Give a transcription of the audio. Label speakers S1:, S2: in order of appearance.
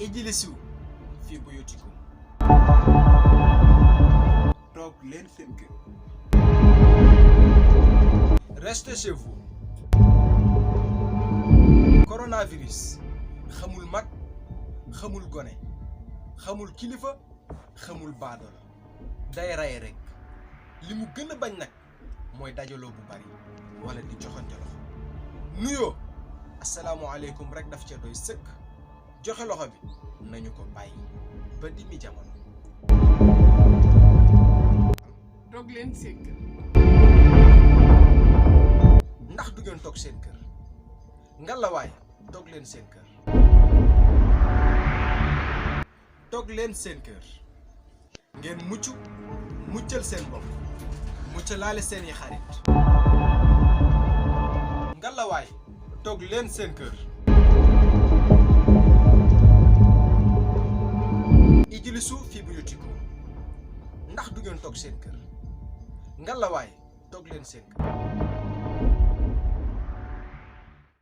S1: ijlisu fi buyutikum toog leen seen kër. Restez chez vous. Coronavirus xamul mag xamul gone xamul kilifa xamul baadoolo day rey rek li mu gën a bañ nag mooy dajaloo bu bari wala di joxante loxo nuyoo asalaamualeykum rek daf ca doy sëkk joxe loxo bi nañu ko bàyyi ba dimi jamono.
S2: toog leen seen kër.
S1: ndax du ngeen toog seen kër ngalawaay toog leen seen kër. toog leen seen kër ngeen muccal seen bopp muccalaale seeni xarit. ngalawaay toog leen seen kër. ijlisu fi buyutikum ndax du ngeen toog seen kër ngalawaay toog leen seen kër.